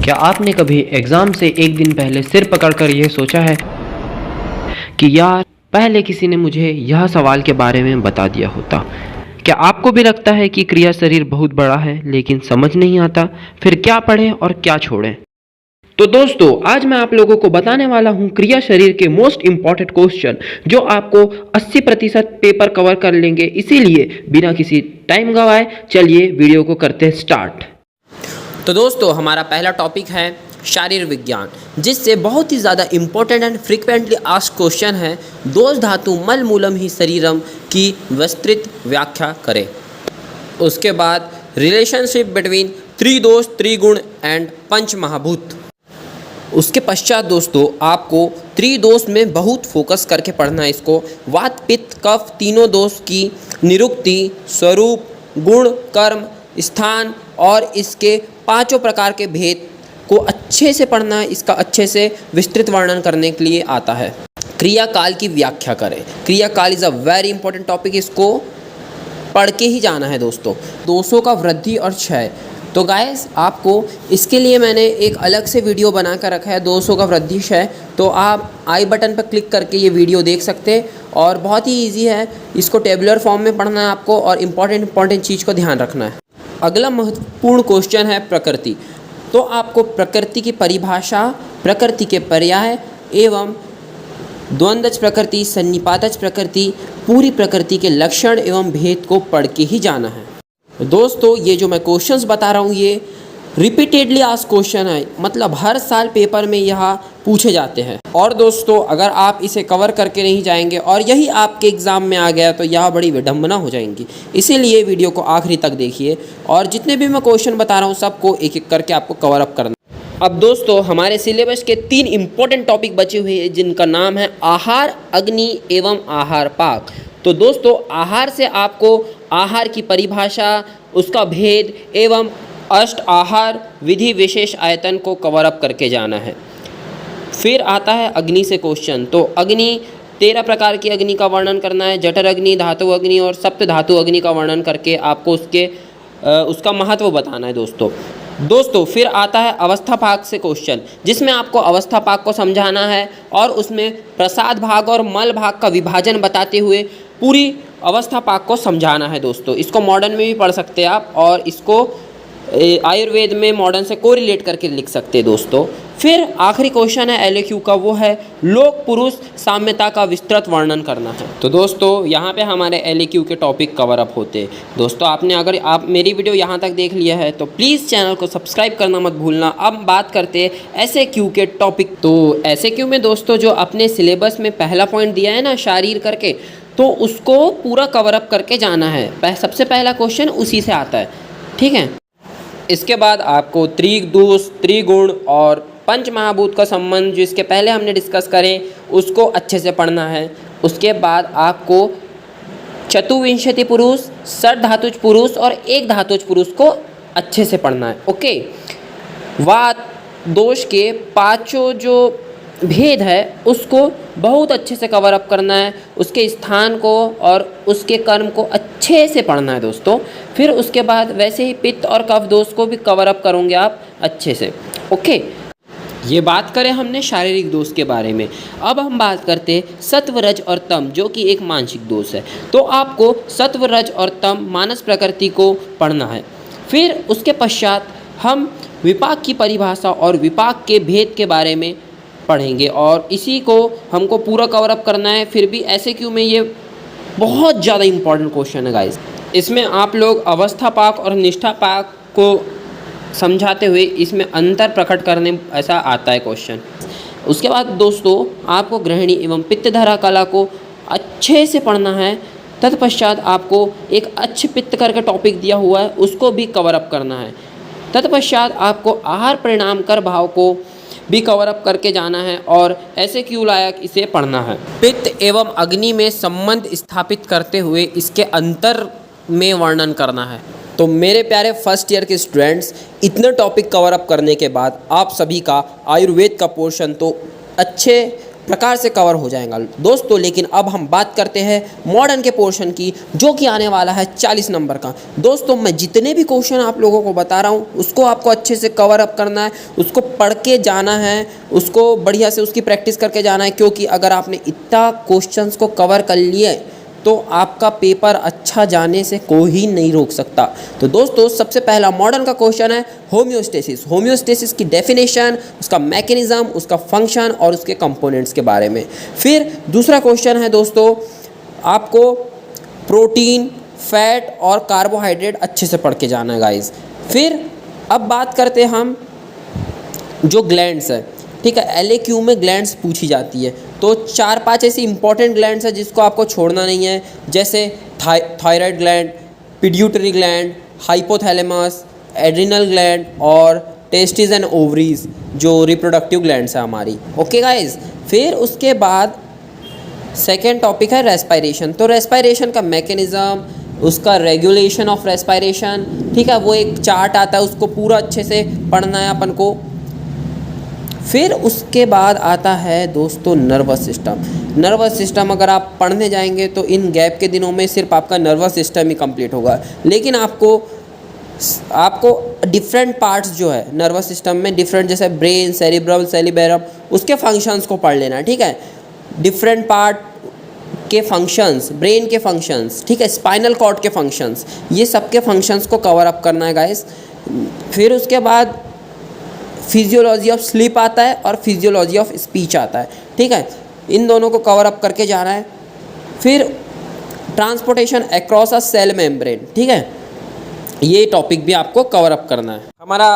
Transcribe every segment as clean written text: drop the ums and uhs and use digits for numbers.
क्या आपने कभी एग्ज़ाम से एक दिन पहले सिर पकड़कर यह सोचा है कि यार पहले किसी ने मुझे यह सवाल के बारे में बता दिया होता? क्या आपको भी लगता है कि क्रिया शरीर बहुत बड़ा है लेकिन समझ नहीं आता फिर क्या पढ़ें और क्या छोड़ें? तो दोस्तों, आज मैं आप लोगों को बताने वाला हूं क्रिया शरीर के मोस्ट इंपॉर्टेंट क्वेश्चन जो आपको 80% पेपर कवर कर लेंगे। इसीलिए बिना किसी टाइम गवाए चलिए वीडियो को करते हैं स्टार्ट। तो दोस्तों, हमारा पहला टॉपिक है शारीर विज्ञान, जिससे बहुत ही ज़्यादा important and frequently asked question है दोष धातु मल मूलम ही शरीरम की विस्तृत व्याख्या करें। उसके बाद रिलेशनशिप बिटवीन त्रिदोष त्रिगुण एंड पंच महाभूत। उसके पश्चात दोस्तों आपको त्रिदोष में बहुत फोकस करके पढ़ना है। इसको वात पित्त कफ तीनों दोष की निरुक्ति, स्वरूप, गुण, कर्म, स्थान और इसके पांचों प्रकार के भेद को अच्छे से पढ़ना है। इसका अच्छे से विस्तृत वर्णन करने के लिए आता है। क्रिया काल की व्याख्या करें। क्रिया काल is a very important topic, इसको पढ़ के ही जाना है दोस्तों। दोषों का वृद्धि और क्षय। तो गाइस, आपको इसके लिए मैंने एक अलग से वीडियो बना कर रखा है, दोषों का वृद्धि क्षय। तो आप आई बटन पर क्लिक करके ये वीडियो देख सकते हैं और बहुत ही इजी है। इसको टेबुलर फॉर्म में पढ़ना है आपको और इम्पॉर्टेंट चीज़ को ध्यान रखना है। अगला महत्वपूर्ण क्वेश्चन है प्रकृति। तो आपको प्रकृति की परिभाषा, प्रकृति के पर्याय एवं द्वंद्वज प्रकृति, सन्निपातज प्रकृति, पूरी प्रकृति के लक्षण एवं भेद को पढ़ के ही जाना है। दोस्तों, ये जो मैं क्वेश्चंस बता रहा हूँ ये रिपीटेडली आस्क्ड क्वेश्चन है, मतलब हर साल पेपर में यह पूछे जाते हैं। और दोस्तों, अगर आप इसे कवर करके नहीं जाएंगे और यही आपके एग्ज़ाम में आ गया तो यह बड़ी विडंबना हो जाएंगी। इसीलिए वीडियो को आखिरी तक देखिए और जितने भी मैं क्वेश्चन बता रहा हूँ सबको एक एक करके आपको कवर अप करना। अब दोस्तों, हमारे सिलेबस के 3 इम्पोर्टेंट टॉपिक बचे हुए हैं जिनका नाम है आहार, अग्नि एवं आहार पाक। तो दोस्तों, आहार से आपको आहार की परिभाषा, उसका भेद एवं अष्ट आहार विधि विशेष आयतन को कवर अप करके जाना है। फिर आता है अग्नि से क्वेश्चन। तो अग्नि 13 प्रकार की अग्नि का वर्णन करना है। जठर अग्नि, धातु अग्नि और सप्त धातु अग्नि का वर्णन करके आपको उसका महत्व बताना है दोस्तों। फिर आता है अवस्था पाक से क्वेश्चन, जिसमें आपको अवस्था पाक को समझाना है और उसमें प्रसाद भाग और मल भाग का विभाजन बताते हुए पूरी अवस्था पाक को समझाना है दोस्तों। इसको मॉडर्न में भी पढ़ सकते हैं आप और इसको आयुर्वेद में मॉडर्न से कोरिलेट करके लिख सकते हैं दोस्तों। फिर आखिरी क्वेश्चन है एलक्यू का, वो है लोक पुरुष साम्यता का विस्तृत वर्णन करना है। तो दोस्तों, यहाँ पे हमारे एलक्यू के टॉपिक कवर अप होते हैं। दोस्तों, अगर आप मेरी वीडियो यहाँ तक देख लिया है तो प्लीज़ चैनल को सब्सक्राइब करना मत भूलना। अब बात करते हैं एसएक्यू के टॉपिक। तो एसएक्यू में दोस्तों जो अपने सिलेबस में पहला पॉइंट दिया है ना शारीर करके, तो उसको पूरा कवर अप करके जाना है। सबसे पहला क्वेश्चन उसी से आता है, ठीक है। इसके बाद आपको त्रिदोष, त्रिगुण और पंच महाभूत का संबंध जो इसके पहले हमने डिस्कस करें उसको अच्छे से पढ़ना है। उसके बाद आपको चतुर्विंशति पुरुष, षट धातुज पुरुष और एक धातुज पुरुष को अच्छे से पढ़ना है, ओके। वात दोष के पांचों जो भेद है उसको बहुत अच्छे से कवर अप करना है। उसके स्थान को और उसके कर्म को अच्छे से पढ़ना है दोस्तों। फिर उसके बाद वैसे ही पित्त और कफ दोष को भी कवर अप करोगे आप अच्छे से, ओके। ये बात करें हमने शारीरिक दोष के बारे में। अब हम बात करते हैं सत्व, रज और तम, जो कि एक मानसिक दोष है। तो आपको सत्व, रज और तम मानस प्रकृति को पढ़ना है। फिर उसके पश्चात हम विपाक की परिभाषा और विपाक के भेद के बारे में पढ़ेंगे और इसी को हमको पूरा कवर अप करना है। फिर भी एसएक्यू में ये बहुत ज़्यादा इम्पॉर्टेंट क्वेश्चन है गाइस। इसमें आप लोग अवस्था पाक और निष्ठा पाक को समझाते हुए इसमें अंतर प्रकट करने ऐसा आता है क्वेश्चन। उसके बाद दोस्तों आपको गृहिणी एवं पित्तधारा कला को अच्छे से पढ़ना है। तत्पश्चात आपको एक अच्छ पित्त करके टॉपिक दिया हुआ है, उसको भी कवर अप करना है। तत्पश्चात आपको आहार परिणाम कर भाव को भी कवर अप करके जाना है और ऐसे क्यों लायक इसे पढ़ना है। पित्त एवं अग्नि में संबंध स्थापित करते हुए इसके अंतर में वर्णन करना है। तो मेरे प्यारे फर्स्ट ईयर के स्टूडेंट्स, इतने टॉपिक कवर अप करने के बाद आप सभी का आयुर्वेद का पोर्शन तो अच्छे प्रकार से कवर हो जाएगा दोस्तों। लेकिन अब हम बात करते हैं मॉडर्न के पोर्शन की, जो कि आने वाला है 40 नंबर का। दोस्तों मैं जितने भी क्वेश्चन आप लोगों को बता रहा हूँ उसको आपको अच्छे से कवर अप करना है, उसको पढ़ के जाना है, उसको बढ़िया से उसकी प्रैक्टिस करके जाना है, क्योंकि अगर आपने इतना क्वेश्चंस को कवर कर लिए तो आपका पेपर अच्छा जाने से कोई नहीं रोक सकता। तो दोस्तों सबसे पहला मॉडर्न का क्वेश्चन है होम्योस्टेसिस। होम्योस्टेसिस की डेफिनेशन, उसका मैकेनिज्म, उसका फंक्शन और उसके कंपोनेंट्स के बारे में। फिर दूसरा क्वेश्चन है दोस्तों, आपको प्रोटीन, फैट और कार्बोहाइड्रेट अच्छे से पढ़ के जाना है गाइस। फिर अब बात करते हैं हम जो ग्लैंड्स है, ठीक है, LAQ में ग्लैंड्स पूछी जाती है, तो 4-5 ऐसी इंपॉर्टेंट ग्लैंड्स है जिसको आपको छोड़ना नहीं है, जैसे thyroid gland, pituitary gland, hypothalamus, adrenal gland और टेस्टिस एंड ओवरीज, जो रिप्रोडक्टिव ग्लैंड्स है हमारी। Okay guys. फिर उसके बाद सेकेंड टॉपिक है रेस्पायरेशन। तो रेस्पायरेशन का मैकेनिज्म, उसका रेगुलेशन ऑफ रेस्पायरेशन, ठीक है, वो एक चार्ट आता है, उसको पूरा अच्छे से पढ़ना है अपन को। फिर उसके बाद आता है दोस्तों नर्वस सिस्टम। नर्वस सिस्टम अगर आप पढ़ने जाएंगे तो इन गैप के दिनों में सिर्फ आपका नर्वस सिस्टम ही कंप्लीट होगा, लेकिन आपको डिफरेंट पार्ट्स जो है नर्वस सिस्टम में, डिफरेंट जैसे ब्रेन, सेरिब्रम, सेरिबेरम, उसके फंक्शंस को पढ़ लेना है, ठीक है, डिफरेंट पार्ट के फंक्शंस, ब्रेन के फंक्शंस, ठीक है, स्पाइनल कॉर्ड के फंक्शंस, ये सब के फंक्शंस को कवर अप करना है गाइस। फिर उसके बाद फिजियोलॉजी ऑफ स्लीप आता है और फिजियोलॉजी ऑफ स्पीच आता है, ठीक है, इन दोनों को कवर अप करके जाना है। फिर transportation across a cell membrane, ठीक है, ये टॉपिक भी आपको कवर अप करना है। हमारा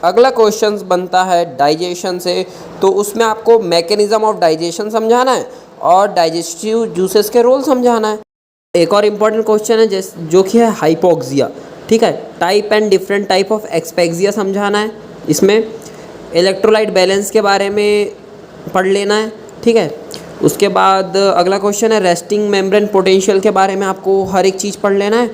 अगला क्वेश्चन बनता है डाइजेशन से, तो उसमें आपको मैकेनिज्म ऑफ डाइजेशन समझाना है और डाइजेस्टिव जूसेस के रोल समझाना है। एक और इम्पॉर्टेंट क्वेश्चन है जो कि है हाइपोक्सिया, ठीक है, type and different type of एक्सपेक्सिया समझाना है। इसमें इलेक्ट्रोलाइट बैलेंस के बारे में पढ़ लेना है, ठीक है। उसके बाद अगला क्वेश्चन है रेस्टिंग मेम्ब्रेन पोटेंशियल के बारे में आपको हर एक चीज़ पढ़ लेना है।